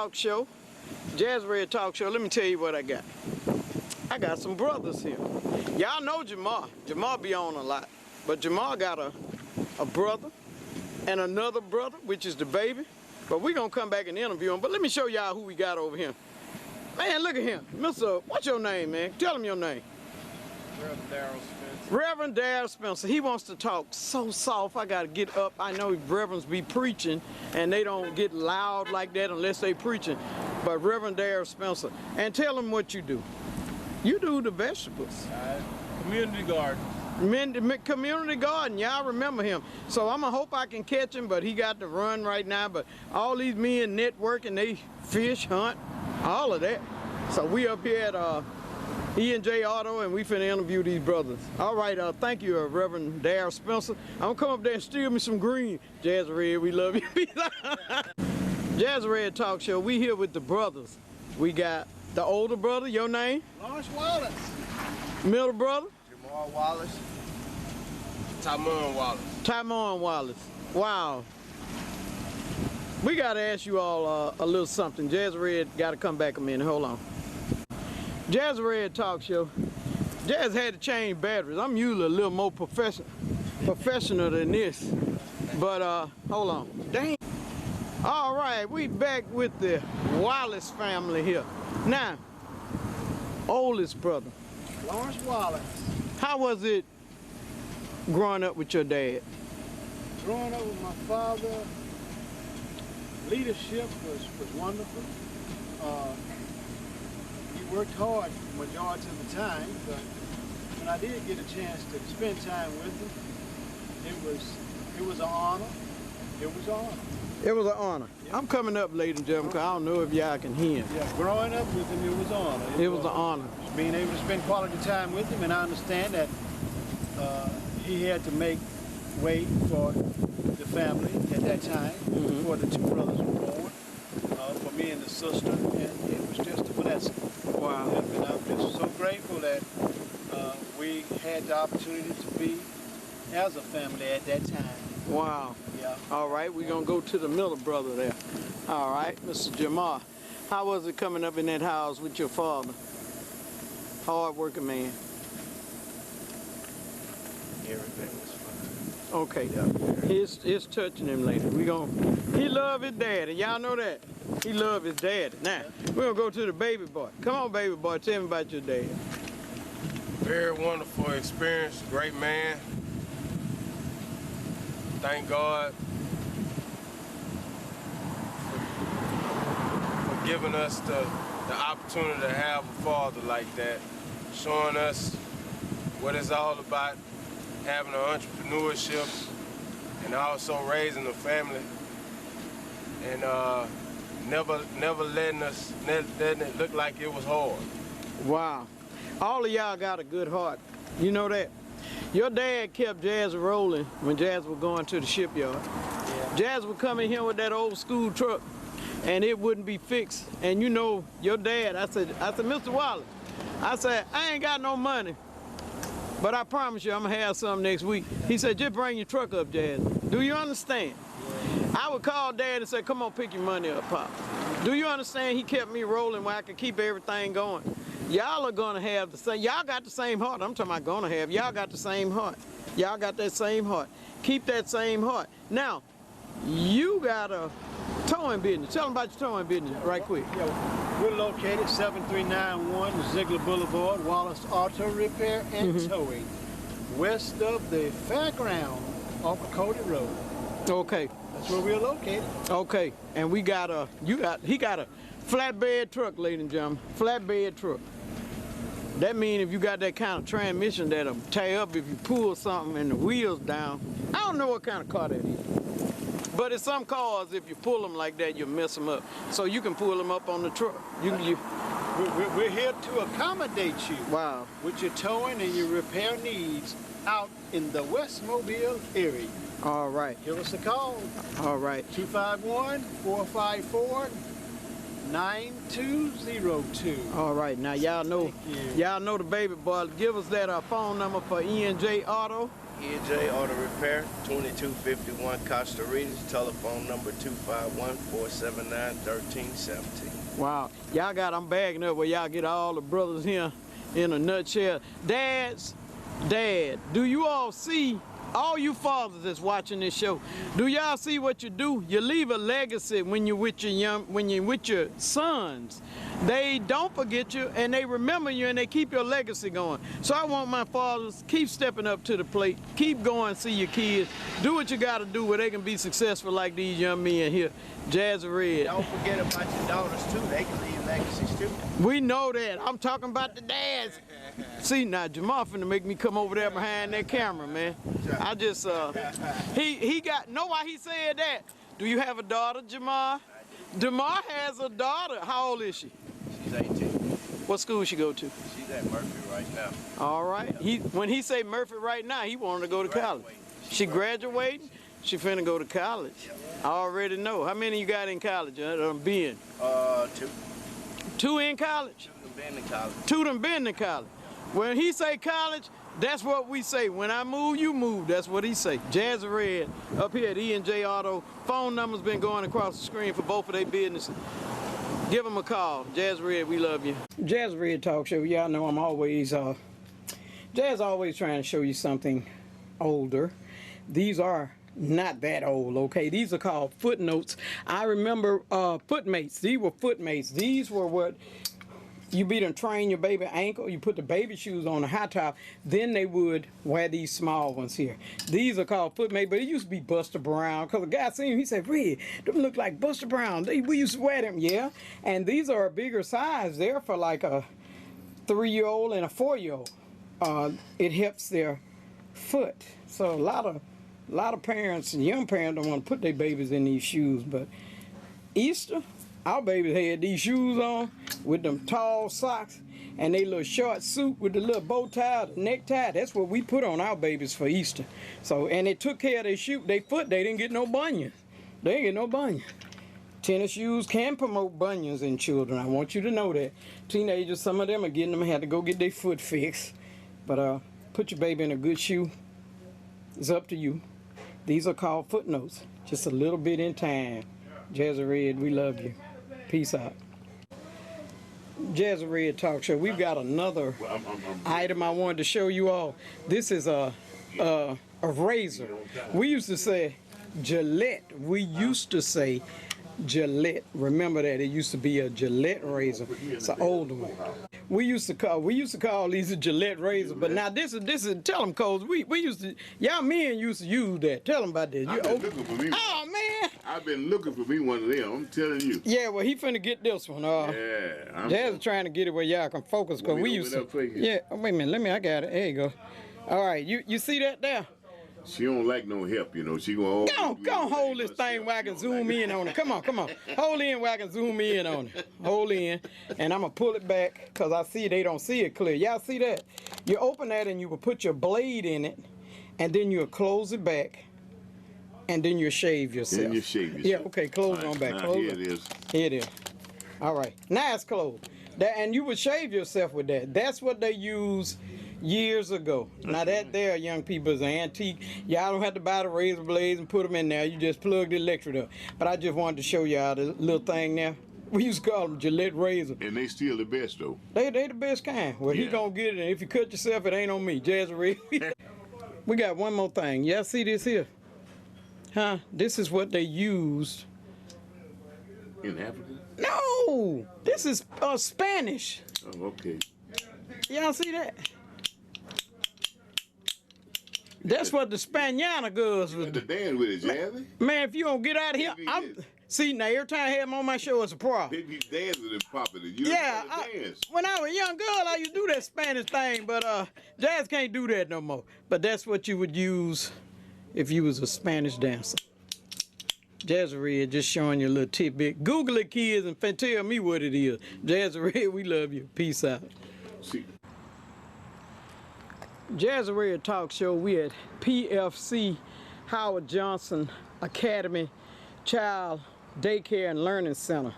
Talk Show. Jazzy Talk Show. Let me tell you what I got. I got some brothers here. Y'all know Jamar. Jamar be on a lot. But Jamar got a brother and another brother, which is the baby. But we're going to come back and interview him. But let me show y'all who we got over here. Man, look at him. Mr. What's your name, man? Tell him your name. Reverend Darrell Spencer. Reverend Darrell Spencer. He wants to talk so soft. I got to get up. I know reverends be preaching, and they don't get loud like that unless they preaching. But Reverend Darrell Spencer. And tell him what you do. You do the vegetables. Community garden. Community garden, y'all remember him. So I'm gonna hope I can catch him, but he got to run right now. But all these men networking, they fish, hunt, all of that. So we up here at E&J Auto, and we finna interview these brothers. All right, thank you, Reverend Darrell Spencer. I'm gonna come up there and steal me some green. Jazzy, we love you. Jazzy Talk Show, we here with the brothers. We got the older brother, your name? Lawrence Wallace. Middle brother? Jamar Wallace. Tymon Wallace. Tymon Wallace. Wow. We got to ask you all a little something. Jazzy got to come back a minute. Hold on. Jazzy Talk Show. Jazz had to change batteries. I'm usually a little more professional than this. But hold on. Dang. All right, we back with the Wallace family here. Now, oldest brother. Lawrence Wallace. How was it growing up with your dad? Growing up with my father, leadership was wonderful. He worked hard the majority of the time, but when I did get a chance to spend time with him, it was an honor. It was an honor. It was an honor. Yep. I'm coming up, ladies and gentlemen, because I don't know if y'all can hear him. Yeah, growing up with him, it was an honor. It was an honor. Being able to spend quality time with him, and I understand that he had to make way for the family at that time, before the two brothers were born, for me and the sister, and it was just a blessing. Wow. And I'm just so grateful that we had the opportunity to be as a family at that time. Wow. Yeah. All right, we're going to go to the middle brother there. All right, Mr. Jamar. How was it coming up in that house with your father? Hard working man. Everything was fine. Okay. It's touching him later. He love his daddy. Y'all know that? He love his daddy. Now, we're going to go to the baby boy. Come on, baby boy. Tell me about your dad. Very wonderful experience. Great man. Thank God for giving us the opportunity to have a father like that, showing us what it's all about, having an entrepreneurship, and also raising a family, and never letting it look like it was hard. Wow. All of y'all got a good heart. You know that? Your dad kept Jazz rolling when Jazz was going to the shipyard. Yeah. Jazz would come in here with that old school truck, and it wouldn't be fixed. And you know, your dad, I said, Mr. Wallace, I said, I ain't got no money, but I promise you I'm gonna have some next week. He said, just bring your truck up, Jazz. Do you understand? Yeah. I would call Dad and say, come on, pick your money up, Pop. Do you understand? He kept me rolling where I could keep everything going. Y'all are gonna have the same, y'all got the same heart. I'm talking about gonna have, y'all got the same heart. Y'all got that same heart. Keep that same heart. Now, you got a towing business. Tell them about your towing business right quick. Yeah, we're located 7391 Ziegler Boulevard, Wallace Auto Repair and Towing, west of the fairground off of Cody Road. Okay. That's where we're located. Okay, and he got a flatbed truck, ladies and gentlemen, flatbed truck. That means if you got that kind of transmission that'll tear up if you pull something and the wheels down. I don't know what kind of car that is. But in some cars, if you pull them like that, you mess them up. So you can pull them up on the truck. We're here to accommodate you. Wow. With your towing and your repair needs out in the West Mobile area. All right. Give us a call. All right. 251-454-9202. All right. Now y'all know the baby boy. Give us that phone number for E&J Auto. E&J Auto Repair, 2251 Costa Rica, telephone number 251-479-1317. Wow. Y'all got, I'm bagging up where y'all get all the brothers here in a nutshell. Dads, Dad, do you all see, all you fathers that's watching this show, do y'all see what you do? You leave a legacy when you're with your sons. They don't forget you and they remember you and they keep your legacy going. So I want my fathers, keep stepping up to the plate, keep going, see your kids, do what you gotta do where they can be successful like these young men here. Jazzy Red. Don't forget about your daughters too, they can leave legacies too. We know that. I'm talking about the dads. See, now Jamal finna make me come over there behind that camera, man. I just, he got, know why he said that? Do you have a daughter, Jamal? Jamal has a daughter. How old is she? She's 18. What school she go to? She's at Murphy right now. All right. When he say Murphy right now, he wanted to go to college. She graduating? She finna go to college. I already know. How many you got in college? Been? 2. 2 in college? 2 been in college. 2 done been to college. When he say college, that's what we say. When I move, you move. That's what he say. Jazzy Red up here at E&J Auto. Phone number's been going across the screen for both of their businesses. Give them a call. Jazzy Red, we love you. Jazzy Red Talk Show. Y'all know I'm always, Jazz always trying to show you something older. These are not that old, okay? These are called footnotes. I remember footmates. These were footmates. These were what you be done train your baby ankle, you put the baby shoes on the high top, then they would wear these small ones here. These are called footmates, but it used to be Buster Brown, because a guy seen him, he said, Red, them look like Buster Brown. We used to wear them, yeah. And these are a bigger size. They're for like a 3-year-old and a 4-year-old. It helps their foot. So a lot of parents and young parents don't want to put their babies in these shoes, but Easter, our babies had these shoes on with them tall socks and they little short suit with the little bow tie, the necktie. That's what we put on our babies for Easter. So, and they took care of their foot. They didn't get no bunions. They didn't get no bunions. Tennis shoes can promote bunions in children. I want you to know that. Teenagers, some of them are getting them, had to go get their foot fixed. But put your baby in a good shoe. It's up to you. These are called footnotes. Just a little bit in time. Jazzy Red, we love you. Peace out. Jazzy Red Talk Show. We've got another item I wanted to show you all. This is a razor. We used to say Gillette. We used to say Gillette. Remember that it used to be a Gillette razor. It's an older one. We used to call these a Gillette razor, but now this is tell them, Coles. We used to, y'all men used to use that. Tell them about this. I've been looking for me. Oh man! I've been looking for me one of them. I'm telling you. Yeah, well he finna get this one. Yeah. Jazz trying to get it where y'all can focus, cause we used to. Yeah. Oh, wait a minute. I got it. There you go. All right. You see that there? She don't like no help, you know. She gonna go on, hold this thing where I can zoom in on it. Come on. Hold in where I can zoom in on it. Hold in, and I'm gonna pull it back because I see they don't see it clear. Y'all see that? You open that and you will put your blade in it, and then you'll close it back, and then you'll shave yourself. Then you shave yourself. Yeah, okay, close it on back. Close here it is. Here it is. All right, now it's closed. And you would shave yourself with that. That's what they use years ago. Now that there, young people, is an antique. Y'all don't have to buy the razor blades and put them in there. You just plug the electric up. But I just wanted to show y'all the little thing there. We used to call them Gillette razor. And they still the best though. They the best kind. Well, he gonna get it, and if you cut yourself, it ain't on me. Jazzy Red. We got one more thing. Y'all see this here? Huh? This is what they used. In Africa? No! This is Spanish. Oh, okay. Y'all see that? That's what the Spaniana girls was The dance with it, Jazzy. Man, if you don't get out of here, see, now every time I have him on my show, it's a problem. Baby dancing and popular. You Yeah, dance. when I was a young girl, I used to do that Spanish thing, but Jazz can't do that no more. But that's what you would use if you was a Spanish dancer. Jazzy Red just showing you a little tidbit. Google it, kids, and tell me what it is. Jazzy Red, we love you. Peace out. See. Jazzy Red Talk Show. We at PFC Howard Johnson Academy Child Daycare and Learning Center.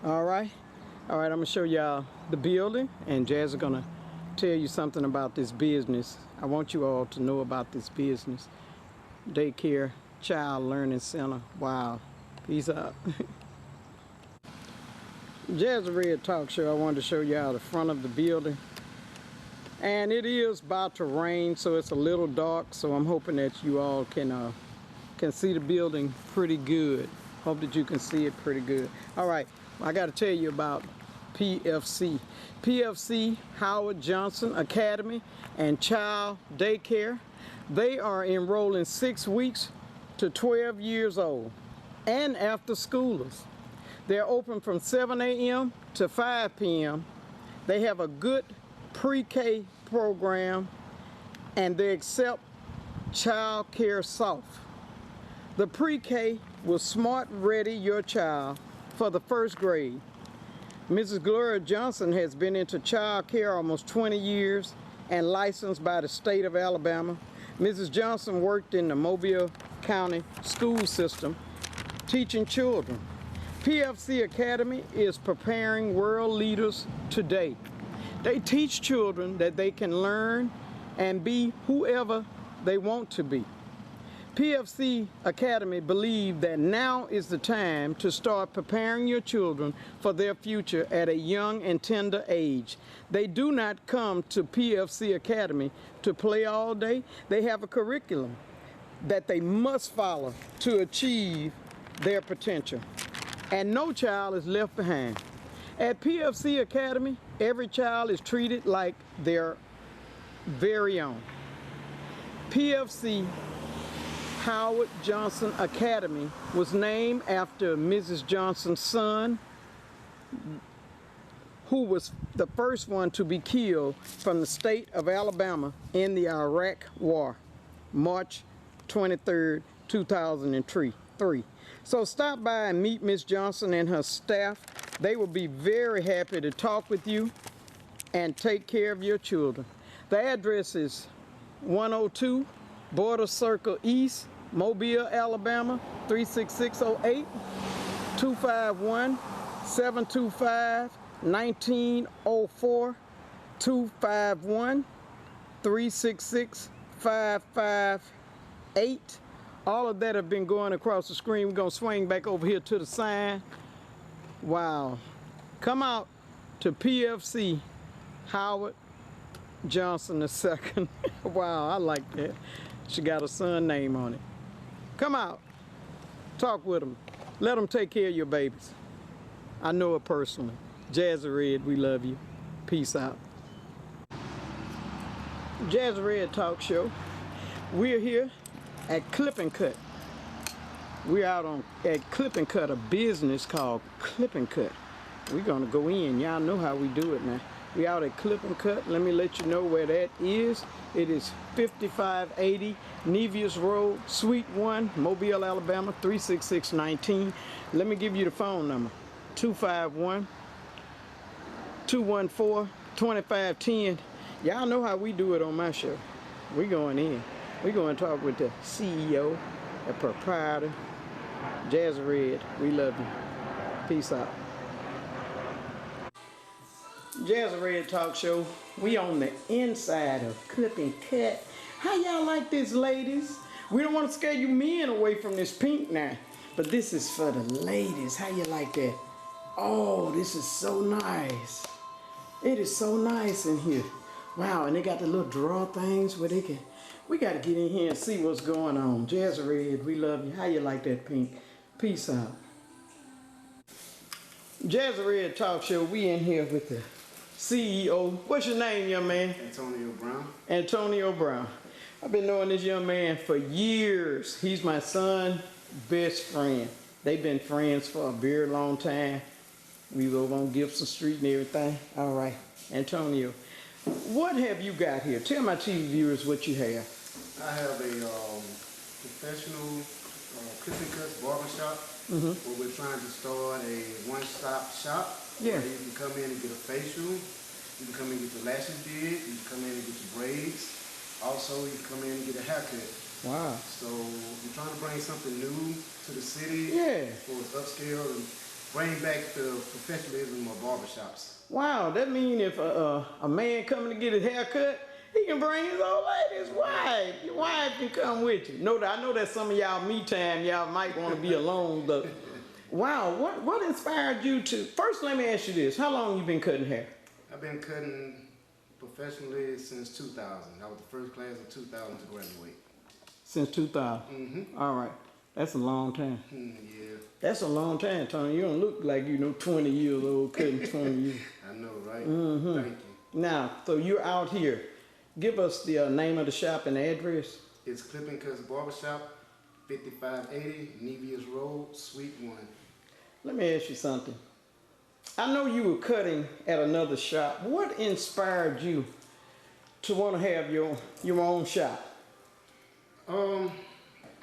All right, I'm gonna show y'all the building, and Jazz is gonna tell you something about this business. I want you all to know about this business. Daycare Child Learning Center. Wow. Peace out. Jazzy Red Talk Show. I wanted to show you out the front of the building. And it is about to rain, so it's a little dark. So I'm hoping that you all can see the building pretty good. Hope that you can see it pretty good. All right, I got to tell you about PFC. PFC, Howard Johnson Academy and Child Daycare. They are enrolling 6 weeks to 12 years old and after schoolers. They're open from 7 a.m. to 5 p.m. They have a good pre-K program and they accept child care soft. The pre-K will smart ready your child for the first grade. Mrs. Gloria Johnson has been into child care almost 20 years and licensed by the state of Alabama. Mrs. Johnson worked in the Mobile County school system teaching children. PFC Academy is preparing world leaders today. They teach children that they can learn and be whoever they want to be. PFC Academy believe that now is the time to start preparing your children for their future at a young and tender age. They do not come to PFC Academy to play all day. They have a curriculum that they must follow to achieve their potential. And no child is left behind. At PFC Academy, every child is treated like their very own. PFC Howard Johnson Academy was named after Mrs. Johnson's son, who was the first one to be killed from the state of Alabama in the Iraq War, March 23rd, 2003. So stop by and meet Miss Johnson and her staff. They will be very happy to talk with you and take care of your children. The address is 102 Border Circle East, Mobile, Alabama, 36608, 251-725-1904, 251-366-558. All of that have been going across the screen. We're going to swing back over here to the sign. Wow. Come out to PFC Howard Johnson II. Wow, I like that. She got a son name on it. Come out. Talk with them. Let them take care of your babies. I know her personally. Jazzy Red, we love you. Peace out. Jazzy Red Talk Show. We're here at Clip and Cut. We're out at Clip and Cut, a business called Clip and Cut. We're gonna go in. Y'all know how we do it now. We out at Clip and Cut. Let me let you know where that is. It is 5580 Nevius Road, Suite 1, Mobile, Alabama, 36619. Let me give you the phone number. 251-214-2510. Y'all know how we do it on my show. We going in. We going to talk with the CEO, the proprietor, Jazzy Red. We love you. Peace out. Jazzy Red Talk Show. We on the inside of Clip and Cut. How y'all like this, ladies? We don't want to scare you men away from this pink now, but this is for the ladies. How you like that? Oh, this is so nice. It is so nice in here. Wow, and they got the little drawer things where they can. We got to get in here and see what's going on. Jazzy Red, we love you. How you like that pink? Peace out. Jazzy Red Talk Show. We in here with the CEO. What's your name, young man? Antonio Brown. Antonio Brown. I've been knowing this young man for years. He's my son's best friend. They've been friends for a very long time. We live on Gibson Street and everything. All right, Antonio, what have you got here? Tell my TV viewers what you have. I have a professional clip and cut barbershop where we're trying to start a one-stop shop. Yeah. Where you can come in and get a facial, you can come in and get your lashes did, you can come in and get your braids. Also, you can come in and get a haircut. Wow. So we're trying to bring something new to the city. Yeah. For its upscale and bring back the professionalism of barbershops. Wow, that means if a man coming to get his hair cut, he can bring his old lady, his wife. Your wife can come with you. I know that some of y'all me time, y'all might want to be alone, but wow, what inspired you to, first let me ask you this, how long you been cutting hair? I've been cutting professionally since 2000. I was the first class of 2000 to graduate. Since 2000? Mm-hmm. All right, that's a long time. Yeah. That's a long time, Tony. You don't look like 20 years old cutting 20 years. I know, right? Mm-hmm. Thank you. Now, so you're out here. Give us the name of the shop and the address. It's Clipping Cuts Barbershop, 5580 Nevius Road, Suite 1. Let me ask you something. I know you were cutting at another shop. What inspired you to want to have your own shop?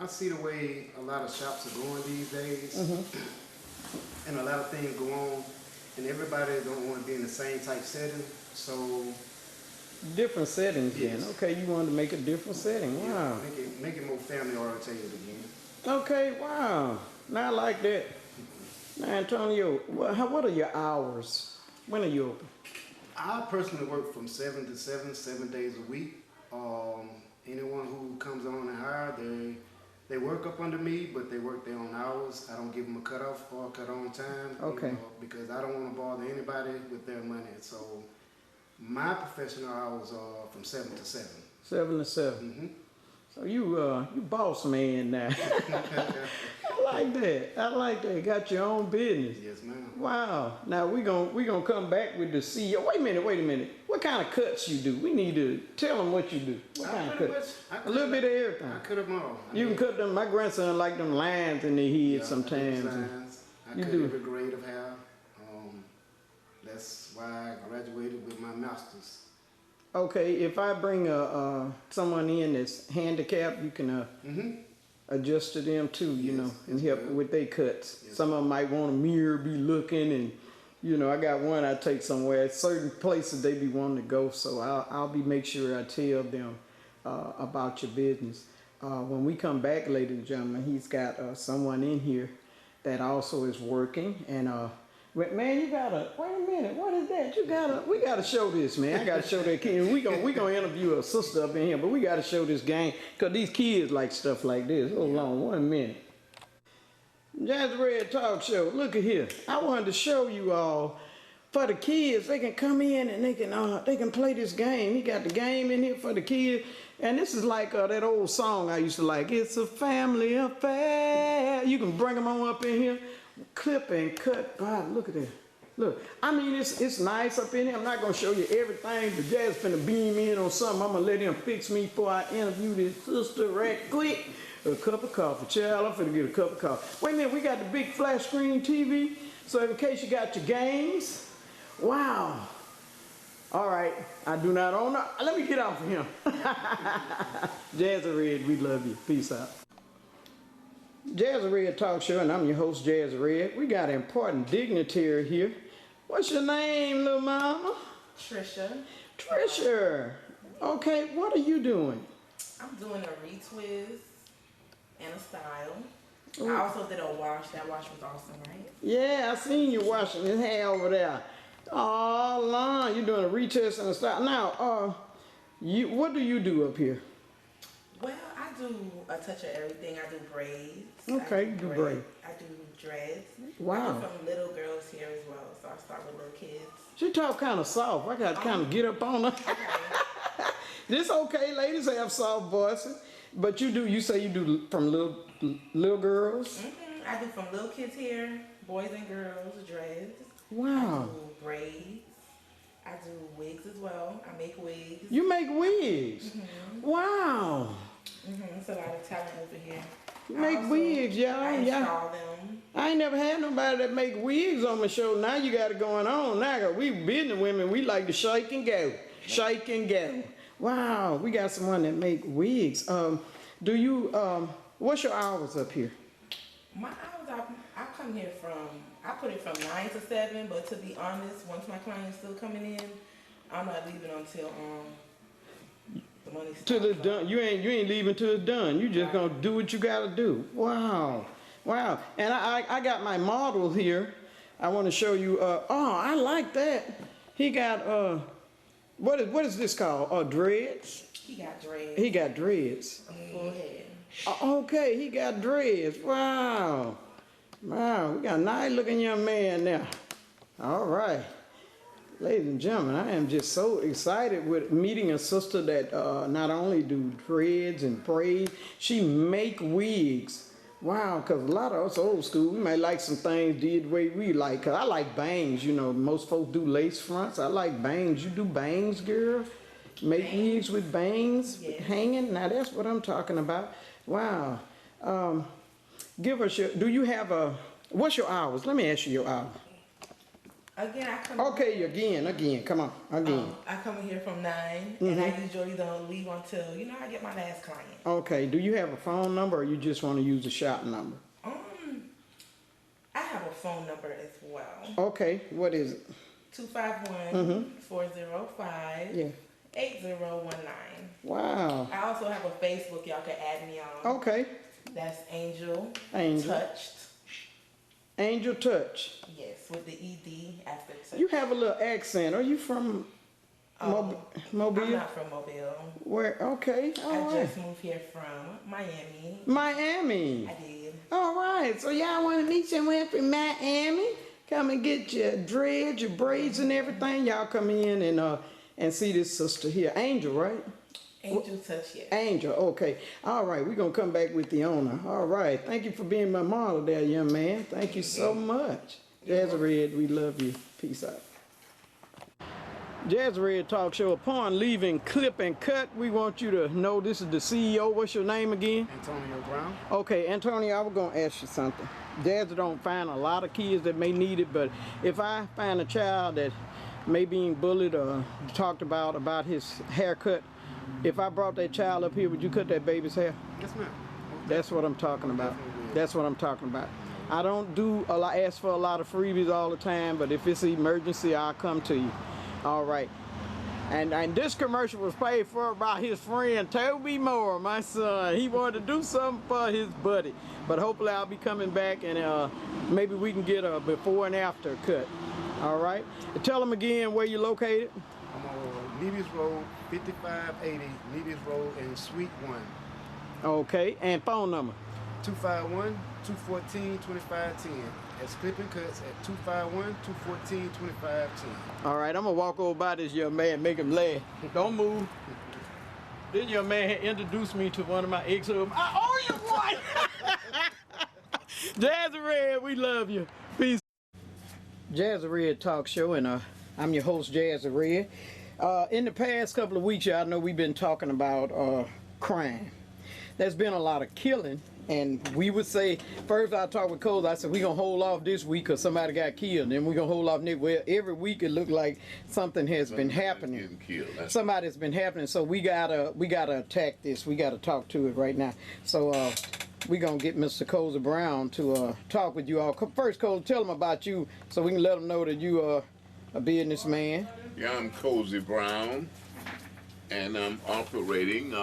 I see the way a lot of shops are going these days, Mm-hmm. and a lot of things go on, and everybody don't want to be in the same type setting, so Different settings, yes. then. Okay, you wanted to make a different setting. Wow. yeah, make it more family oriented again. Okay, wow. Now I like that. Now, Antonio, what are your hours? When are you open? I personally work from 7 to 7, 7 days a week. Anyone who comes on and hire, they work up under me, but they work their own hours. I don't give them a cutoff or a cut on time. Okay. Because I don't want to bother anybody with their money. So my professional hours are from 7 to 7. 7 to 7. Mm-hmm. So you boss man now. I like that. Got your own business. Yes, ma'am. Wow. Now we gonna come back with the CEO. Wait a minute. What kind of cuts you do? We need to tell them what you do. What kind of cuts? A little bit of everything. I cut them all. You can cut them. My grandson like them lines in their head sometimes. I cut every grade of hair. That's why I graduated with my master's. Okay, if I bring someone in that's handicapped, you can adjust to them too, and help with their cuts. Yes. Some of them might want a mirror, be looking, and I got one I take somewhere. Certain places they be wanting to go, so I'll make sure I tell them about your business. When we come back, ladies and gentlemen, he's got someone in here that also is working, and man, you gotta wait a minute. What is that? We gotta show this, man. I gotta show that kid. We gonna interview a sister up in here, but we gotta show this gang because these kids like stuff like this. Hold on 1 minute. Jazzy Red Talk Show. Look at here. I wanted to show you all for the kids. They can come in and they can play this game. He got the game in here for the kids, and this is like that old song I used to like. It's a family affair. You can bring them on up in here. Clip and cut. God, look at that. Look, I mean, it's nice up in here. I'm not going to show you everything, but Jazz finna beam in on something. I'm going to let him fix me before I interview this sister right quick. A cup of coffee. Child, I'm finna get a cup of coffee. Wait a minute, we got the big flash screen TV, so in case you got your games. Wow. All right, I do not own it. Let me get off of him. Jazzy Red, we love you. Peace out. Jazzy Red Talk Show, and I'm your host, Jazzy Red. We got an important dignitary here. What's your name, little mama? Trisha. Trisha. Okay, what are you doing? I'm doing a retwist and a style. Ooh. I also did a wash. That wash was awesome, right? Yeah, I seen you washing his hair over there. Oh, Lon, you're doing a retwist and a style. Now, what do you do up here? Well, I do a touch of everything. I do braids. Okay, you do braids. I do dreads. Wow. I do from little girls here as well, so I start with little kids. She talk kind of soft. I got to kind of get up on her. Okay. This okay, ladies have soft voices, but you say you do from little girls? I do from little kids here, boys and girls, dreads. Wow. I do braids. I do wigs as well. I make wigs. You make wigs? Wow. It's a lot of talent over here. You make wigs, y'all. I install them. I ain't never had nobody that make wigs on my show. Now you got it going on. Now we business women, we like to shake and go. Shake and go. Wow, we got someone that make wigs. Do you, what's your hours up here? My hours, I come here I put it from 9 to 7, but to be honest, once my client's still coming in, I'm not leaving until the money's Till it's done. You ain't leaving till it's done. You just gonna do what you gotta do. Wow. Wow. And I got my model here. I want to show you, oh, I like that. He got what is this called? Dreads. He got dreads. He got dreads. Full head. Okay, he got dreads. Wow. Wow, we got a nice looking young man now. All right. Ladies and gentlemen, I am just so excited with meeting a sister that not only do dreads and braids, she make wigs. Wow, because a lot of us old school, we might like some things did the way we like. Because I like bangs, you know, most folks do lace fronts. I like bangs. You do bangs, girl? Make wigs with bangs hanging? Now that's what I'm talking about. Wow. Give us your, do you have a, what's your hours? Let me ask you your hours. Again, I come. Okay, again, come on, again. I come in here from 9, and I usually don't leave until I get my last client. Okay, do you have a phone number, or you just want to use the shop number? I have a phone number as well. Okay, what is it? 251-405-8019. Wow. I also have a Facebook y'all can add me on. Okay. That's Angel. Touched. Angel Touch. Yes, with the ED after touch. You have a little accent. Are you from Mobile? I'm not from Mobile. Where? Okay. I just moved here from Miami. Miami. I did. All right. So y'all want to meet someone from Miami? Come and get your dreads, your braids, and everything. Y'all come in and see this sister here, Angel, right? Angel Touch, yes. Angel, okay. All right, we're going to come back with the owner. All right, thank you for being my model there, young man. Thank you so much. Jazzy Red, we love you. Peace out. Jazzy Red Talk Show. Upon leaving Clip and Cut, we want you to know this is the CEO. What's your name again? Antonio Brown. Okay, Antonio, I was going to ask you something. Jazzy don't find a lot of kids that may need it, but if I find a child that may being bullied or talked about his haircut, if I brought that child up here, would you cut that baby's hair? Yes, ma'am. That's what I'm talking about. That's what I'm talking about. I don't do a lot, ask for a lot of freebies all the time, but if it's an emergency, I'll come to you. All right. And this commercial was paid for by his friend Toby Moore, my son. He wanted to do something for his buddy. But hopefully I'll be coming back and maybe we can get a before and after cut. All right. And tell them again where you're located. I'm on Nevis Road, 5580 Nevis Road in Suite 1. Okay. And phone number? 251-214-2510. That's Clip and Cuts at 251-214-2510. All right, I'm gonna walk over by this young man, make him laugh. Don't move. This young man had introduced me to one of my ex-husbands. I owe you one! Jazzy Red, we love you. Peace. Jazzy Red Talk Show, and I'm your host, Jazzy Red. In the past couple of weeks, y'all know we've been talking about crime. There's been a lot of killing. And we would say, first I talked with Cole, I said, we're going to hold off this week because somebody got killed. Then we're going to hold off next. Well, every week it looked like something has been happening. Somebody's been happening. So we gotta attack this. We got to talk to it right now. So we're going to get Mr. Cozy Brown to talk with you all. First, Cole, tell them about you so we can let them know that you are a businessman. Yeah, I'm Cozy Brown, and I'm operating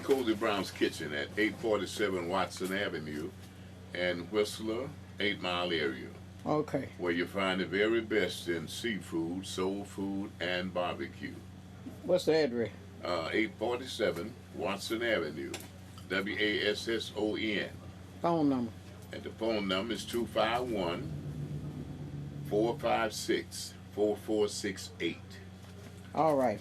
Cozy Brown's Kitchen at 847 Watson Avenue in Whistler, 8 Mile area. Okay. Where you find the very best in seafood, soul food, and barbecue. What's the address? 847 Watson Avenue, WASSON. Phone number? And the phone number is 251-456-4468. All right.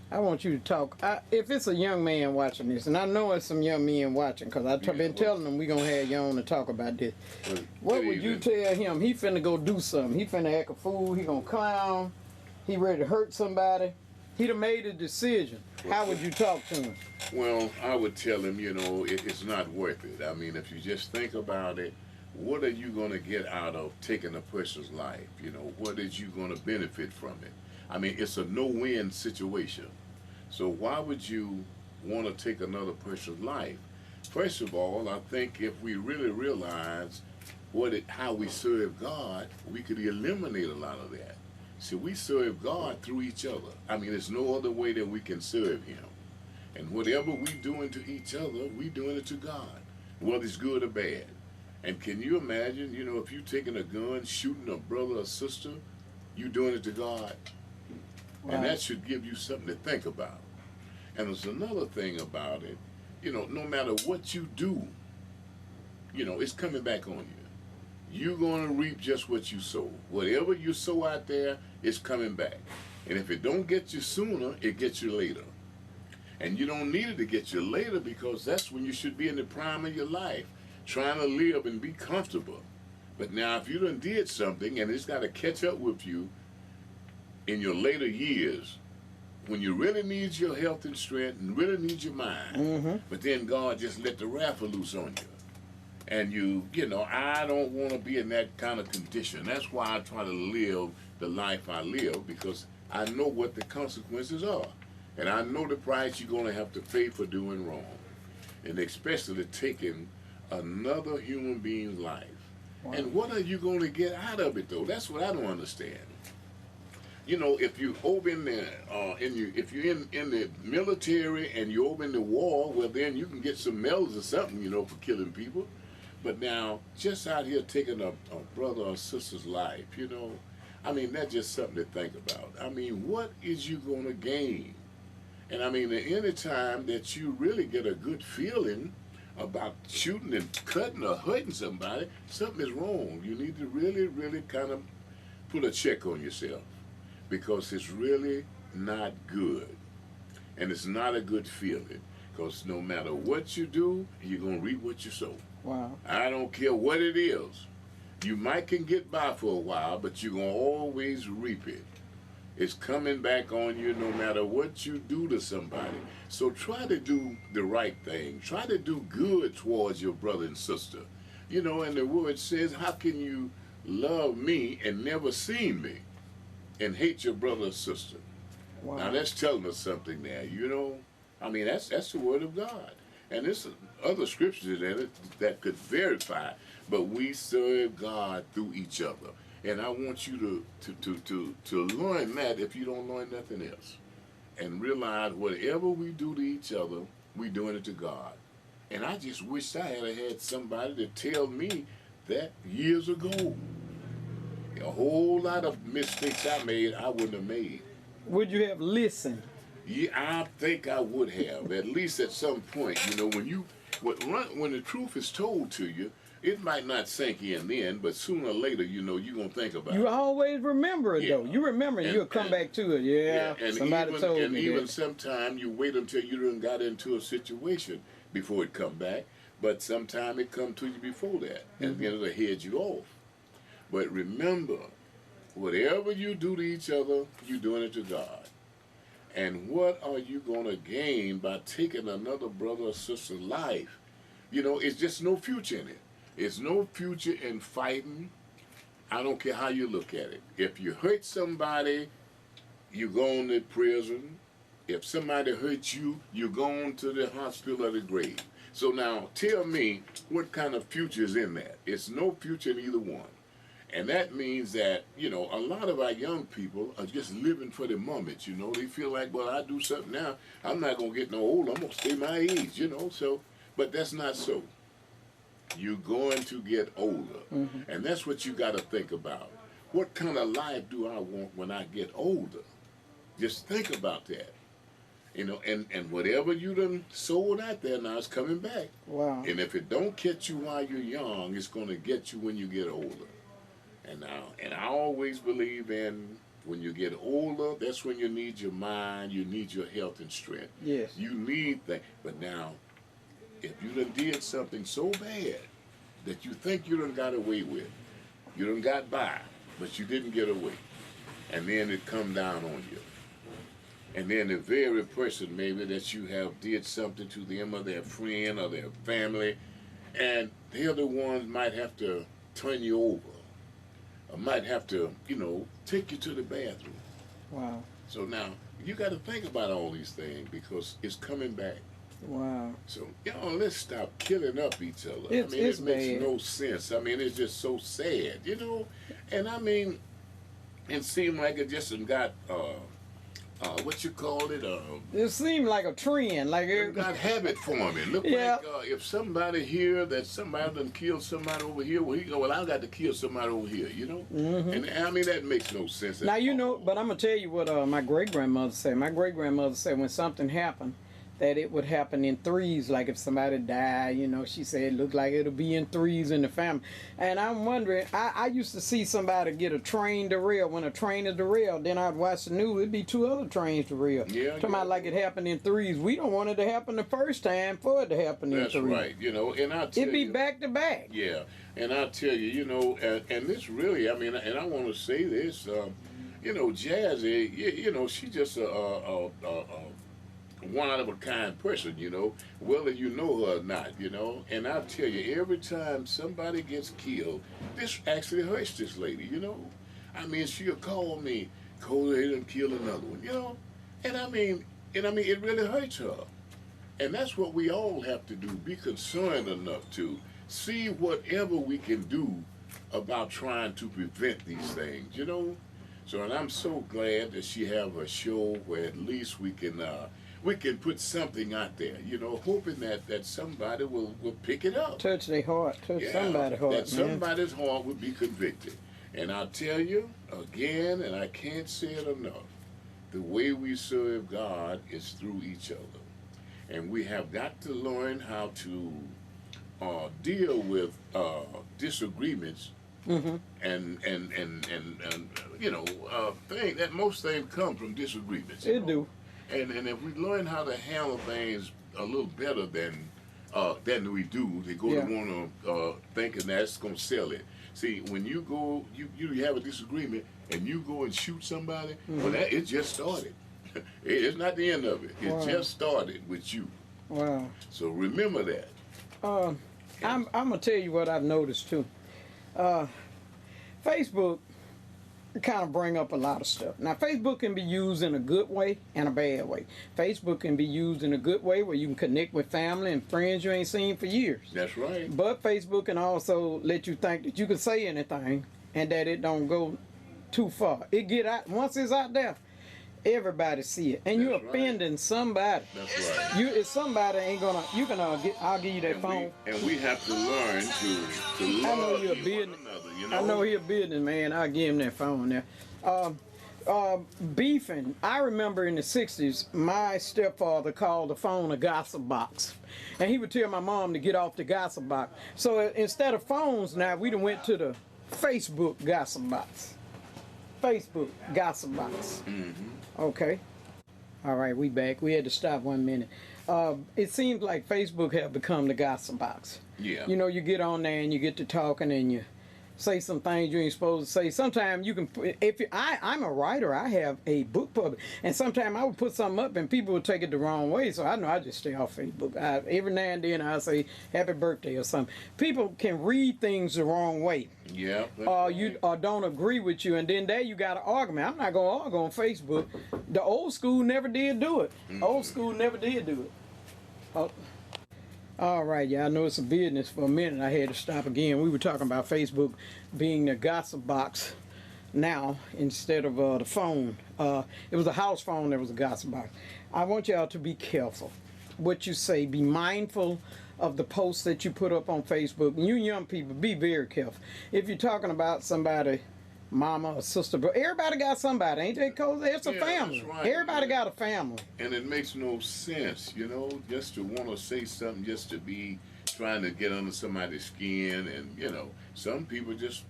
I want you to talk. If it's a young man watching this, and I know it's some young men watching, because I've been telling them we're going to have you on to talk about this. What would you tell him? He finna go do something. He finna act a fool. He going to clown. He ready to hurt somebody. He done made a decision. How would you talk to him? Well, I would tell him, it's not worth it. I mean, if you just think about it, what are you going to get out of taking a person's life? What is you going to benefit from it? I mean, it's a no-win situation. So why would you want to take another person's life? First of all, I think if we really realize how we serve God, we could eliminate a lot of that. See, we serve God through each other. I mean, there's no other way that we can serve Him. And whatever we doing to each other, we doing it to God, whether it's good or bad. And can you imagine, if you taking a gun, shooting a brother or sister, You doing it to God? Wow. And that should give you something to think about. And there's another thing about it, no matter what you do, it's coming back on you. You're going to reap just what you sow. Whatever you sow out there, it's coming back. And if it don't get you sooner, it gets you later. And you don't need it to get you later, because that's when you should be in the prime of your life, trying to live and be comfortable. But now if you done did something and it's got to catch up with you in your later years, when you really need your health and strength and really need your mind, but then God just let the raffle loose on you. And I don't want to be in that kind of condition. That's why I try to live the life I live, because I know what the consequences are. And I know the price you're going to have to pay for doing wrong. And especially taking another human being's life. Wow. And what are you going to get out of it, though? That's what I don't understand. If you over in the, if you're in the military and you're over in the war, well, then you can get some medals or something, for killing people. But now, just out here taking a brother or sister's life, that's just something to think about. What is you going to gain? And any time that you really get a good feeling about shooting and cutting or hurting somebody, something is wrong. You need to really, really kind of put a check on yourself, because it's really not good. And it's not a good feeling, because no matter what you do, you're going to reap what you sow. Wow. I don't care what it is. You might can get by for a while, but you're going to always reap it. It's coming back on you no matter what you do to somebody. So try to do the right thing. Try to do good towards your brother and sister. And the word says, how can you love me and never seen me and hate your brother or sister? Wow. Now that's telling us something there, that's the word of God. And there's other scriptures in it that could verify, but we serve God through each other. And I want you to learn that if you don't learn nothing else. And realize whatever we do to each other, we're doing it to God. And I just wish I had somebody to tell me that years ago. A whole lot of mistakes I made, I wouldn't have made. Would you have listened? Yeah, I think I would have, at least at some point. When the truth is told to you, it might not sink in then, but sooner or later, you're going to think about it. You always remember it, though. You remember it, you'll come back to it. Yeah, and somebody told me and even that. sometimes you wait until you done got into a situation before it come back, but sometimes it come to you before that, and then it'll head you off. But remember, whatever you do to each other, you're doing it to God. And what are you going to gain by taking another brother or sister's life? It's just no future in it. It's no future in fighting. I don't care how you look at it. If you hurt somebody, you go to prison. If somebody hurts you, you go to the hospital or the grave. So now tell me what kind of future is in that. It's no future in either one. And that means that, a lot of our young people are just living for the moment, They feel like, well, I do something now, I'm not going to get no older, I'm going to stay my age, So, but that's not so. You're going to get older. And that's what you got to think about. What kind of life do I want when I get older? Just think about that. And whatever you done sold out there now is coming back. Wow. And if it don't catch you while you're young, it's going to get you when you get older. And I always believe in when you get older, that's when you need your mind, you need your health and strength. Yes. You need that. But now, if you done did something so bad that you think you done got away with, you done got by, but you didn't get away, and then it come down on you. And then the very person maybe that you have did something to them or their friend or their family, and they're the ones might have to turn you over. Or might have to, take you to the bathroom. Wow. So now, you got to think about all these things because it's coming back. Wow. So, let's stop killing up each other. It's it makes bad. no sense. It's just so sad, And it seemed like it just got what you call it? It seemed like a trend, like It got habit forming. Look Yeah. like if somebody here that somebody done killed somebody over here, well, he go, well, I got to kill somebody over here, you know? And I mean, that makes no sense. Now you know, but I'm gonna tell you what my great grandmother said. My great grandmother said when something happened, that it would happen in threes. Like if somebody died, you know, she said it looked like it'll be in threes in the family. And I'm wondering, I used to see somebody get a train derailed. When a train is derailed, then I'd watch the news. It'd be 2 other trains derailed. Yeah, Talking about like it happened in threes. We don't want it to happen the first time for it to happen in That's threes. right, you know, and I tell It'd be you, back to back. Yeah, and I tell you, you know, and this really, I mean, and I want to say this, you know, Jazzy, you know, she just a one of a kind person, you know, whether you know her or not, you know. And I tell you, every time somebody gets killed, this actually hurts this lady, you know. I mean, she'll call me, Cole, they done killed another one, you know. And I mean, it really hurts her. And that's what we all have to do, be concerned enough to see whatever we can do about trying to prevent these things, you know. So, and I'm so glad that she have a show where at least we can put something out there, you know, hoping that somebody will pick it up. Touch their heart, touch somebody's heart, that somebody's heart would be convicted. And I'll tell you again, and I can't say it enough, the way we serve God is through each other. And we have got to learn how to deal with disagreements and you know, that most things come from disagreements. It do. And if we learn how to handle things a little better than we do, they go to want to thinking that's going to sell it. See, when you go, you have a disagreement and you go and shoot somebody, well, it just started. It's not the end of it. It just started with you. Wow. So remember that. I'm gonna tell you what I've noticed too. Facebook kind of bring up a lot of stuff. Now, Facebook can be used in a good way and a bad way. Facebook can be used in a good way where you can connect with family and friends you ain't seen for years. That's right. But Facebook can also let you think that you can say anything and that it don't go too far. It get out, once it's out there, everybody see it, and you're offending somebody. That's right. If somebody ain't gonna, you can I'll give you that phone. And we have to learn to love I know you're a one business. another, you know? I know he a business man. I'll give him that phone there. Beefing. I remember in the 60s, my stepfather called the phone a gossip box. And he would tell my mom to get off the gossip box. So instead of phones now, we done went to the Facebook gossip box. Facebook gossip box. Okay. All right, we back. We had to stop 1 minute. It seems like Facebook have become the gossip box. Yeah. You know, you get on there and you get to talking and you say some things you ain't supposed to say. Sometimes you can, I'm a writer, I have a book published, and sometimes I would put something up and people would take it the wrong way, so I know I just stay off Facebook. Every now and then I say happy birthday or something. People can read things the wrong way. Yeah. Or don't agree with you, and then there you got an argument. I'm not gonna argue on Facebook. The old school never did do it. Old school never did do it. Oh. All right, yeah, I know it's a business for a minute. I had to stop again. We were talking about Facebook being the gossip box now instead of the phone. It was a house phone that was a gossip box. I want y'all to be careful what you say. Be mindful of the posts that you put up on Facebook. And you young people, be very careful. If you're talking about somebody, mama or sister, but everybody got somebody, ain't they, Cole? It's a family. That's right. Everybody got a family. And it makes no sense, you know, just to want to say something, just to be trying to get under somebody's skin. And, you know, some people just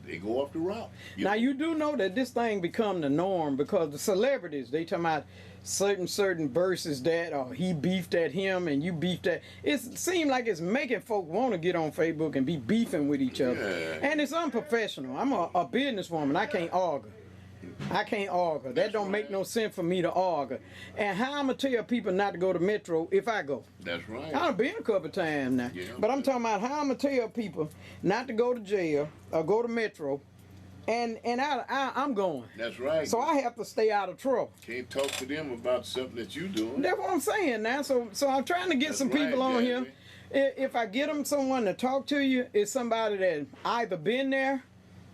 they go off the route. Now, you do know that this thing become the norm because the celebrities, they talking about certain verses that, or he beefed at him and you beefed at. It seems like it's making folk want to get on Facebook and be beefing with each other. Yeah. And it's unprofessional. I'm a businesswoman. I can't argue. That don't make no sense for me to argue. And how I'm going to tell people not to go to Metro if I go? That's right. I've been a couple times now. Yeah. But I'm talking about how I'm going to tell people not to go to jail or go to Metro. And I'm going. That's right. So I have to stay out of trouble. Can't talk to them about something that you doing. That's what I'm saying now. So I'm trying to get some people on here. If I get them someone to talk to you, it's somebody that either been there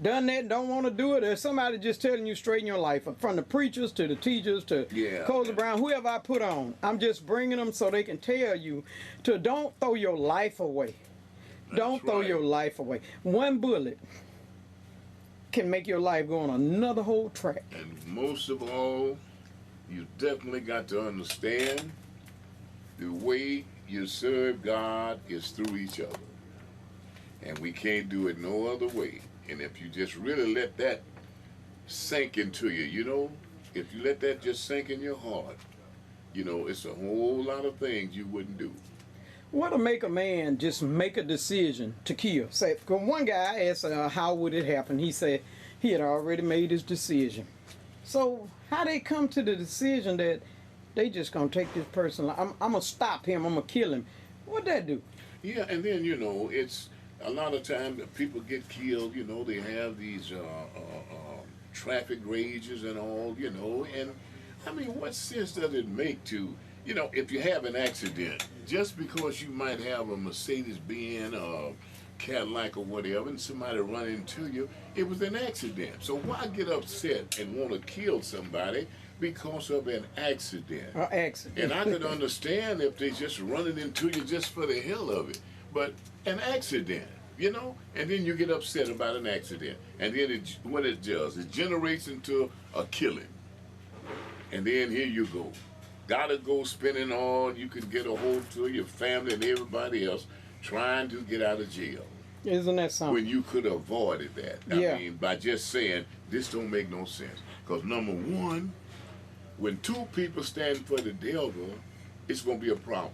done that and don't want to do it, or somebody just telling you straight in your life, from the preachers to the teachers to Cozy Brown, whoever I put on, I'm just bringing them so they can tell you to don't throw your life away. Don't throw your life away. One bullet can make your life go on another whole track. And most of all, you definitely got to understand the way you serve God is through each other. And we can't do it no other way. And if you just really let that sink into you, you know, if you let that just sink in your heart, you know, it's a whole lot of things you wouldn't do. What'll make a man just make a decision to kill? Say, one guy asked how would it happen. He said he had already made his decision. So how they come to the decision that they just gonna take this person, I'm gonna stop him, I'm gonna kill him? What'd that do? Yeah, and then, you know, it's a lot of times people get killed, you know, they have these traffic rages and all, you know, and I mean, what sense does it make to, you know, if you have an accident, just because you might have a Mercedes-Benz or Cadillac or whatever, and somebody run into you, it was an accident. So why get upset and want to kill somebody because of an accident? And I could understand if they just running into you just for the hell of it, but an accident, you know, and then you get upset about an accident, and then what it does, it generates into a killing, and then here you go. Gotta go spending all you can get a hold to your family and everybody else trying to get out of jail. Isn't that something? When you could have avoided that. I mean, by just saying, this don't make no sense. Because number one, when two people stand for the devil, it's going to be a problem.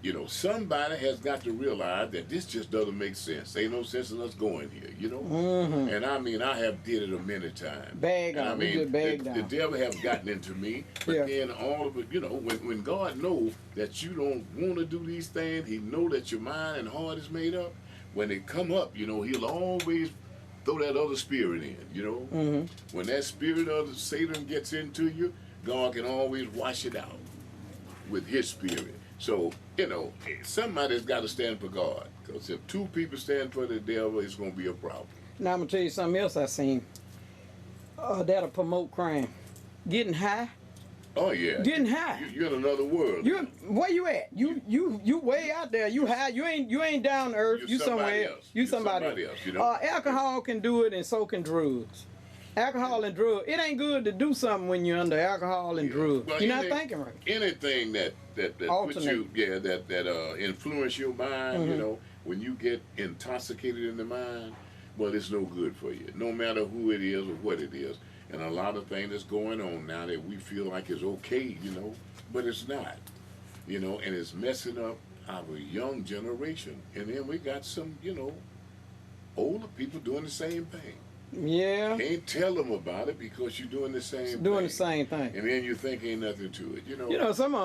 You know, somebody has got to realize that this just doesn't make sense. Ain't no sense in us going here, you know? And I mean, I have did it many times. Bag on, I mean, the devil have gotten into me, but then all of it, you know, when God knows that you don't want to do these things, he know that your mind and heart is made up. When they come up, you know, he'll always throw that other spirit in, you know? When that spirit of Satan gets into you, God can always wash it out with his spirit. So, you know, somebody's got to stand for God. Because if two people stand for the devil, it's going to be a problem. Now, I'm going to tell you something else I seen. That'll promote crime. Getting high. Oh, yeah. Getting high. You're in another world. Where you at? You way out there. You high. You ain't down to earth. You somewhere else. You somebody else. You know? Alcohol can do it, and so can drugs. Alcohol and drugs. It ain't good to do something when you're under alcohol and drugs. Well, you're not thinking right. Anything that puts you, that influence your mind, you know, when you get intoxicated in the mind, well, it's no good for you, no matter who it is or what it is. And a lot of things that's going on now that we feel like is okay, you know, but it's not, you know, and it's messing up our young generation. And then we got some, you know, older people doing the same thing. Yeah. Can't tell them about it because you're doing the same thing. Doing the same thing. And then you think ain't nothing to it, you know. You know, some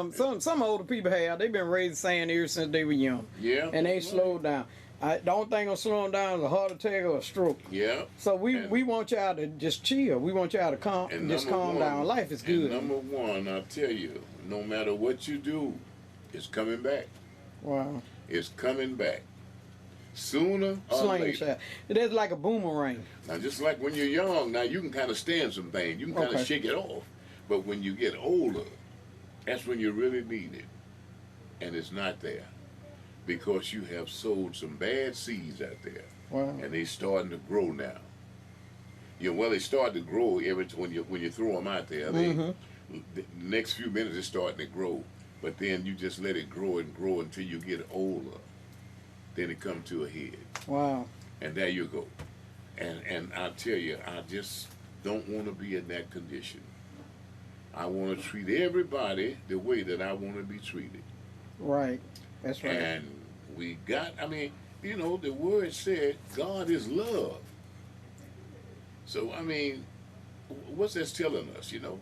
older people they've been raised saying ever since they were young. Yeah. And they slowed down. The only thing gonna slow them down is a heart attack or a stroke. Yeah. So we want y'all to just chill. We want y'all to calm down. Life is good. Number one, I'll tell you, no matter what you do, it's coming back. Wow. It's coming back. Sooner or later. It is like a boomerang. Now, just like when you're young, now you can kind of stand some things. You can kind of shake it off. But when you get older, that's when you really need it. And it's not there. Because you have sowed some bad seeds out there. Wow. And they starting to grow now. They start to grow when you throw them out there. The next few minutes it's starting to grow. But then you just let it grow and grow until you get older. Then it comes to a head. Wow. And there you go. And I tell you, I just don't want to be in that condition. I want to treat everybody the way that I want to be treated. Right. That's right. And you know, the word said God is love. So, I mean, what's that telling us, you know?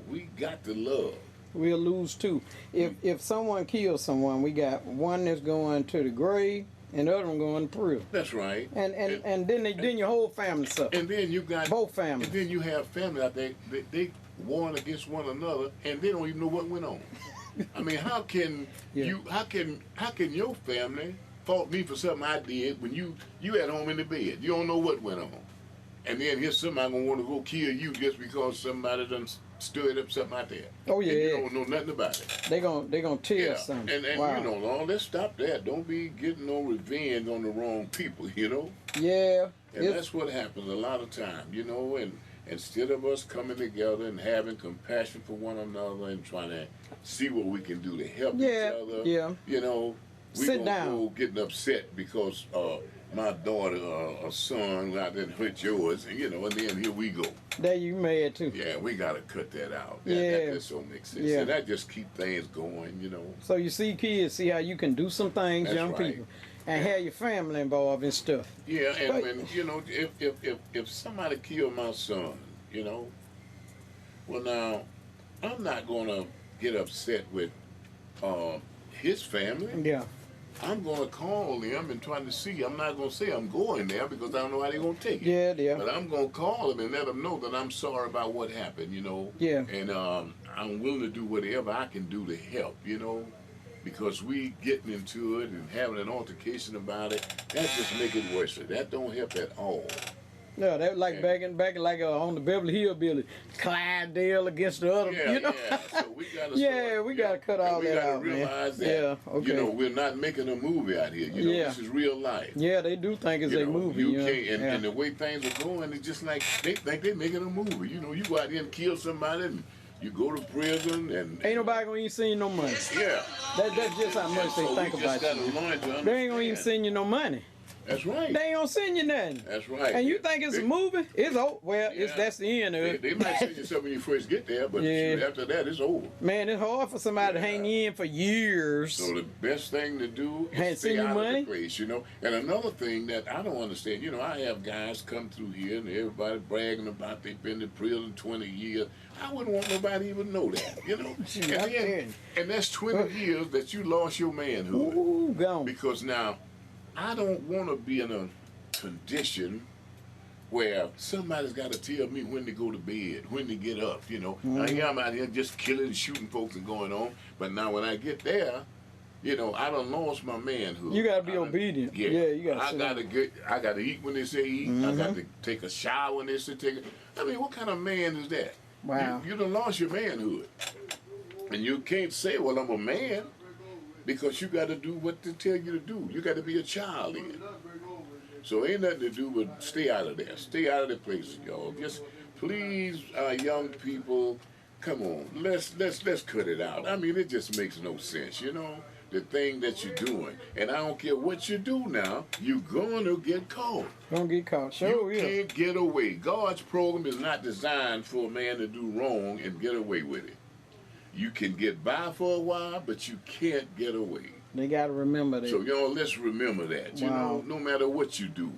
We got to love. We'll lose two. If someone kills someone, we got one that's going to the grave and the other one going to prison. That's right. And then your whole family suffers. And then you got both families. And then you have family out there, they warn against one another and they don't even know what went on. I mean, how can your family fault me for something I did when you at home in the bed. You don't know what went on. And then here's somebody gonna want to go kill you just because somebody done stirred up something out there. Oh yeah. And you don't know nothing about it. They gonna tell something. And wow. you know, Lord, let's stop that. Don't be getting no revenge on the wrong people, you know? Yeah. And that's what happens a lot of time, you know, and instead of us coming together and having compassion for one another and trying to see what we can do to help each other, you know, we Sit don't down. go getting upset because my daughter or son out there hurt yours, and you know, and then here we go. There you mad too. Yeah, we gotta cut that out. Yeah. That just don't make sense. Yeah. And that just keep things going, you know. So you see kids, see how you can do some things, That's young right. people, and have your family involved and stuff. Yeah, and But- when you know, if somebody killed my son, you know, well now, I'm not gonna get upset with his family. Yeah. I'm gonna call them and try to see. I'm not gonna say I'm going there because I don't know how they're gonna take it. Yeah, yeah. But I'm gonna call them and let them know that I'm sorry about what happened, you know. Yeah. And I'm willing to do whatever I can do to help, you know, because we getting into it and having an altercation about it, that just make it worse. That don't help at all. No, that was like back like on the Beverly Hillbillies, Clydesdale against the other, Yeah, you know. yeah. So we gotta Yeah, we gotta cut all that out, we man. gotta realize that, Yeah, okay. you know, we're not making a movie out here. You know, Yeah. this is real life. Yeah, they do think it's You a know, movie. You You know? can't, and the way things are going, it's just like they think they're making a movie. You know, you go out there and kill somebody, and you go to prison, and Ain't nobody gonna even send you no money. yeah. That's just how much they So think we about just gotta you. learn to understand. They ain't gonna even send you no money. That's right. They ain't gonna send you nothing. That's right. And you think it's a movie? It's over. Well, Yeah. that's the end of They, it. they might send you something when you first get there, but Yeah. after that, it's over. Man, it's hard for somebody to hang in for years. So the best thing to do Hey, is send stay you out money? of the place, you know. And another thing that I don't understand, you know, I have guys come through here and everybody bragging about they've been in prison 20 years. I wouldn't want nobody to even know that, you know. Shoot, I'm kidding. And that's 20 years that you lost your manhood. Ooh, gone. Because now, I don't want to be in a condition where somebody's got to tell me when to go to bed, when to get up, you know. Now, here I'm out here just killing and shooting folks and going on. But now when I get there, you know, I done lost my manhood. You gotta be obedient. Yeah, you gotta. I gotta eat when they say eat. I got to take a shower when they say take it. I mean, what kind of man is that? Wow. You done lost your manhood. And you can't say, well, I'm a man, because you got to do what they tell you to do. You got to be a child then. So ain't nothing to do but stay out of there. Stay out of the places, y'all. Just please, young people, come on. Let's cut it out. I mean, it just makes no sense, you know, the thing that you're doing. And I don't care what you do now, you're going to get caught. Don't get caught. Sure, You yeah. can't get away. God's program is not designed for a man to do wrong and get away with it. You can get by for a while, but you can't get away. They gotta remember that. So, y'all, let's remember that. You Wow. know, no matter what you do.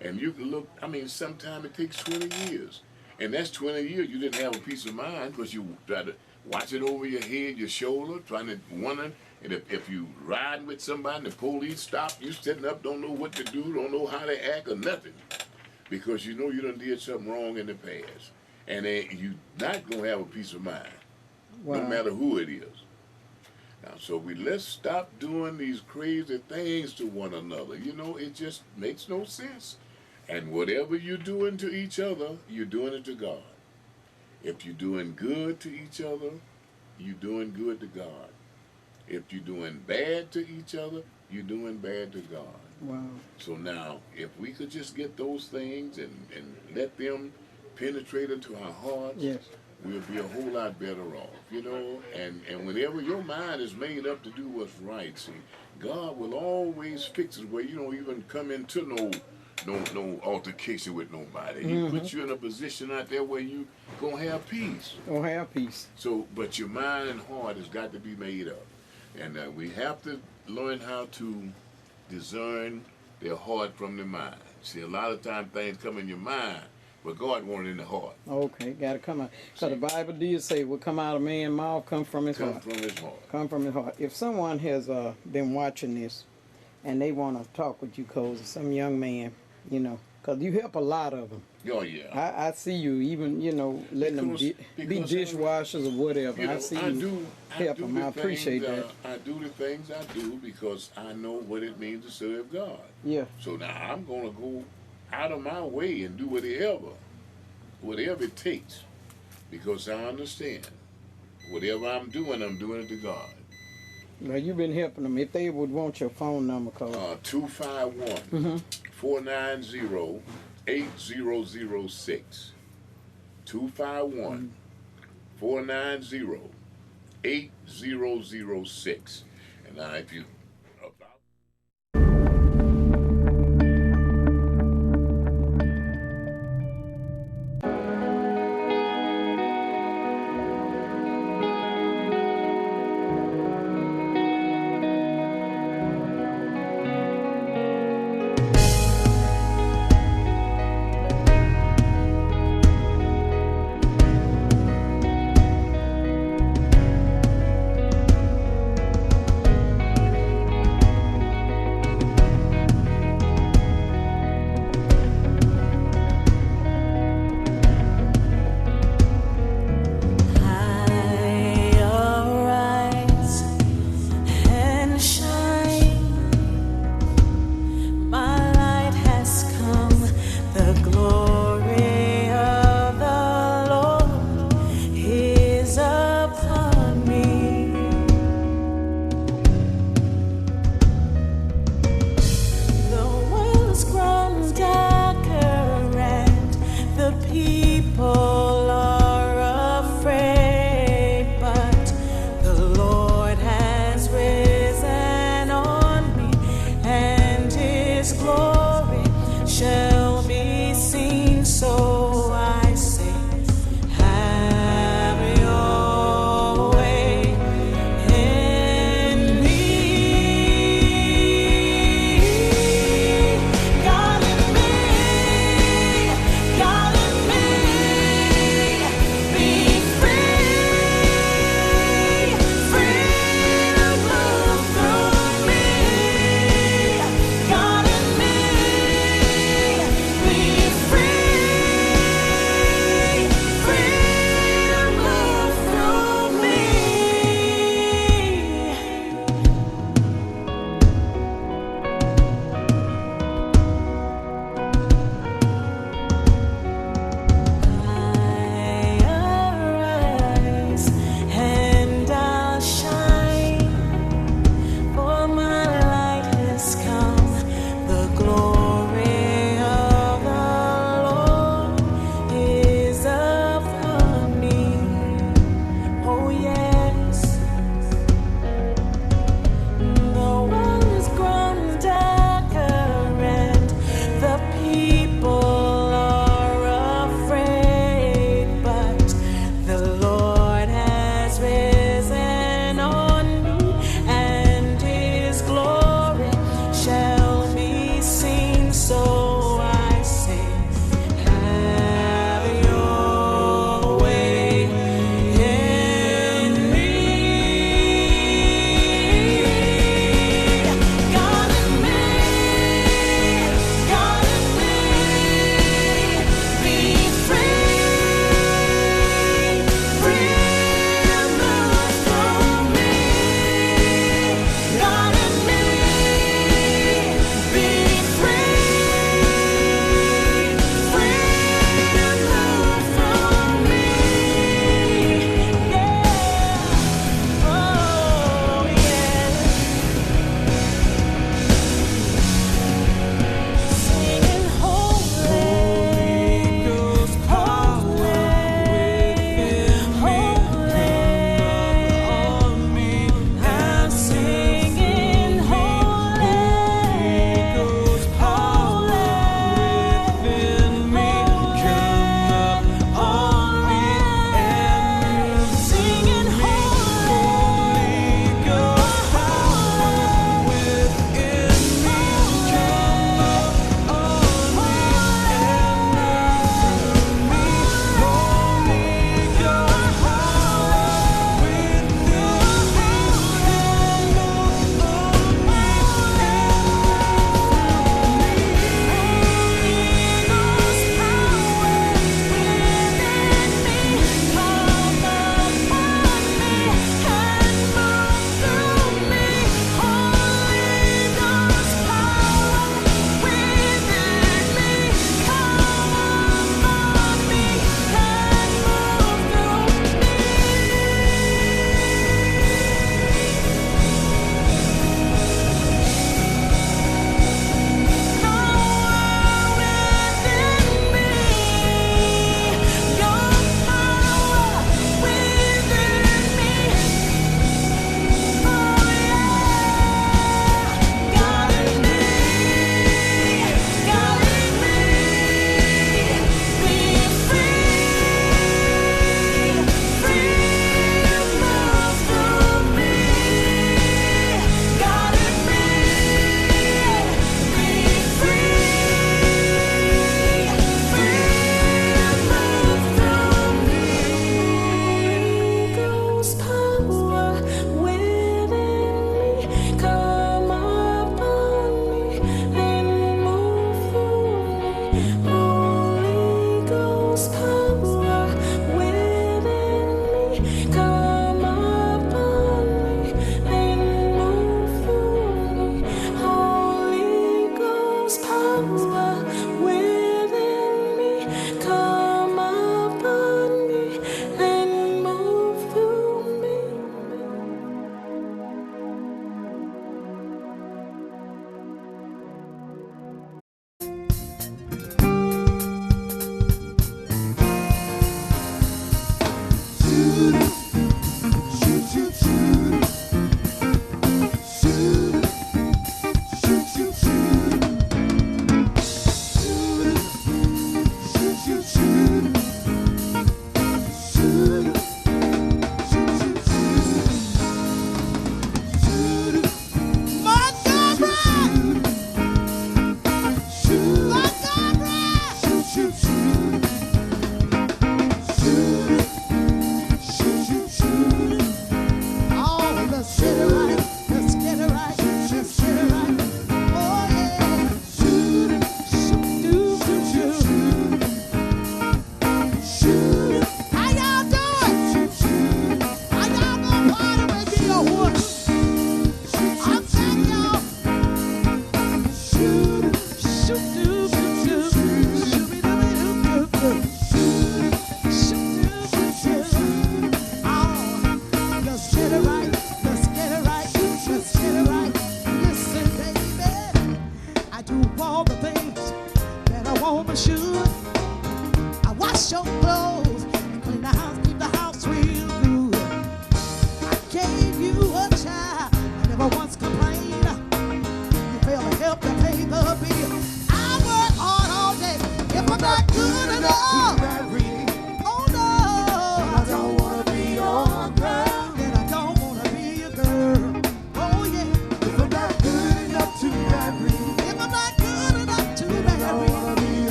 And you can look, I mean, sometimes it takes 20 years. And that's 20 years you didn't have a peace of mind because you try to watch it over your head, your shoulder, trying to wonder. And if you riding with somebody and the police stop, you sitting up, don't know what to do, don't know how to act or nothing. Because you know you done did something wrong in the past. And you not going to have a peace of mind. Wow. No matter who it is. Now, so let's stop doing these crazy things to one another. You know, it just makes no sense. And whatever you're doing to each other, you're doing it to God. If you're doing good to each other, you're doing good to God. If you're doing bad to each other, you're doing bad to God. Wow. So now, if we could just get those things and let them penetrate into our hearts, Yes. we'll be a whole lot better off, you know. And whenever your mind is made up to do what's right, see, God will always fix it where you don't even come into no altercation with nobody. He puts you in a position out there where you gonna have peace. Don't have peace. So, but your mind and heart has got to be made up, and we have to learn how to discern their heart from the mind. See, a lot of times things come in your mind, but God wanted in the heart. Okay, gotta come out. So the Bible did say what come out of man's mouth come from his Come heart. from his heart. Come from his heart. If someone has been watching this and they want to talk with you, Cozy, some young man, you know, Because you help a lot of them. Oh, yeah. I see you even, you know, letting them be Because dishwashers or whatever. You know, I see you help them. I appreciate that. I do the things I do because I know what it means to serve God. Yeah. So now I'm going to go out of my way and do whatever it takes, because I understand whatever I'm doing it to God. Well, you've been helping them. If they would want your phone number, call 251-490-8006. 251-490-8006. And now if you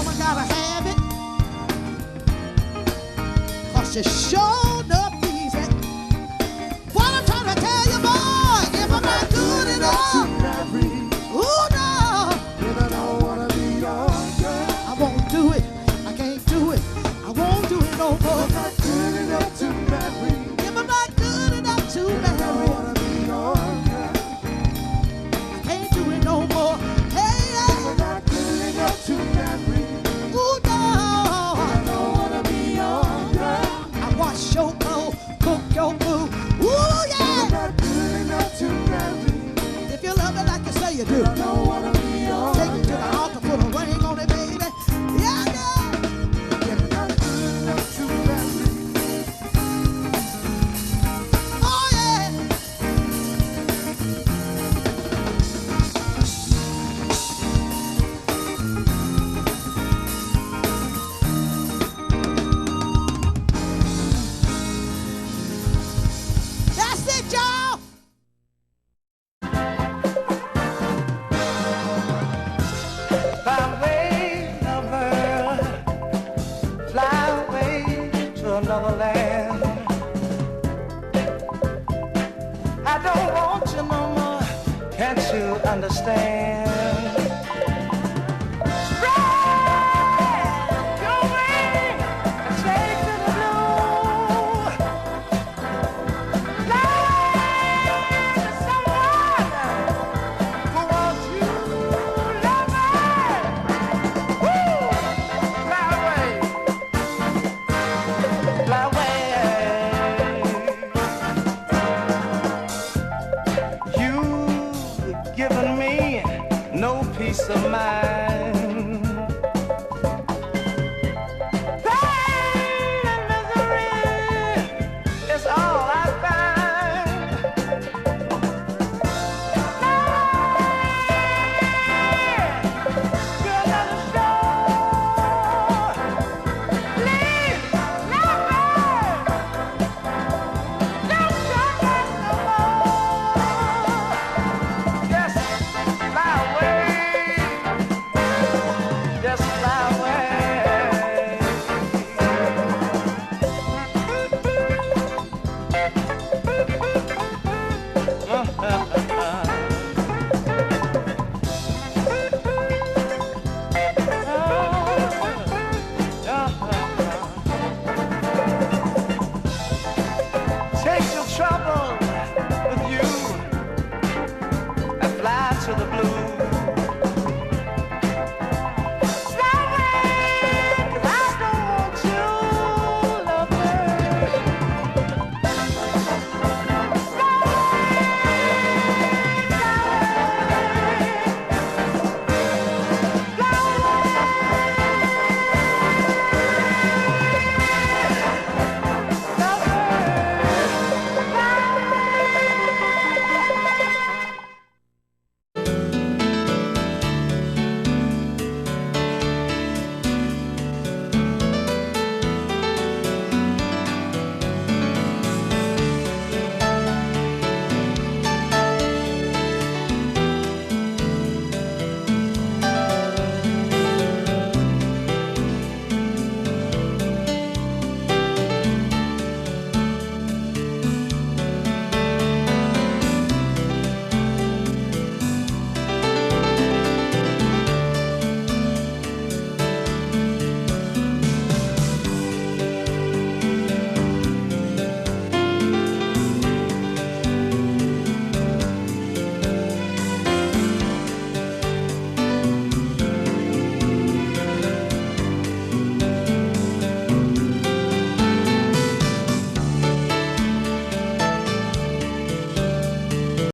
woman gotta have it, 'cause she showed up easy. What I'm trying to tell you, boy, if I'm not good enough, ooh no, then I don't wanna be your girl. I won't do it, I can't do it, I won't do it no more. I'm not good enough to marry. If I'm not good enough to I don't marry, wanna be your girl. I can't do it no more. Hey, I'm not good enough to marry. ooh no, I don't wanna be your girl. I wash your clothes, cook your food. Ooh yeah. I'm not good enough to marry. If you love it like you say you do, I don't wanna be your take it to the altar, put a ring on it, baby. Yeah, yeah. I'm not good enough to marry. Oh yeah. That's it, y'all. Fly away, lover, fly away to another land. I don't want you no more, can't you understand? Spread your wings and take to the blue. Fly to someone who wants you, lover. Woo! Fly away, fly away. You've given me no peace of mind. Pain and misery is all I find. You're not sure. Please, never. Don't come back no more. Just fly away. Just fly away. Take your trouble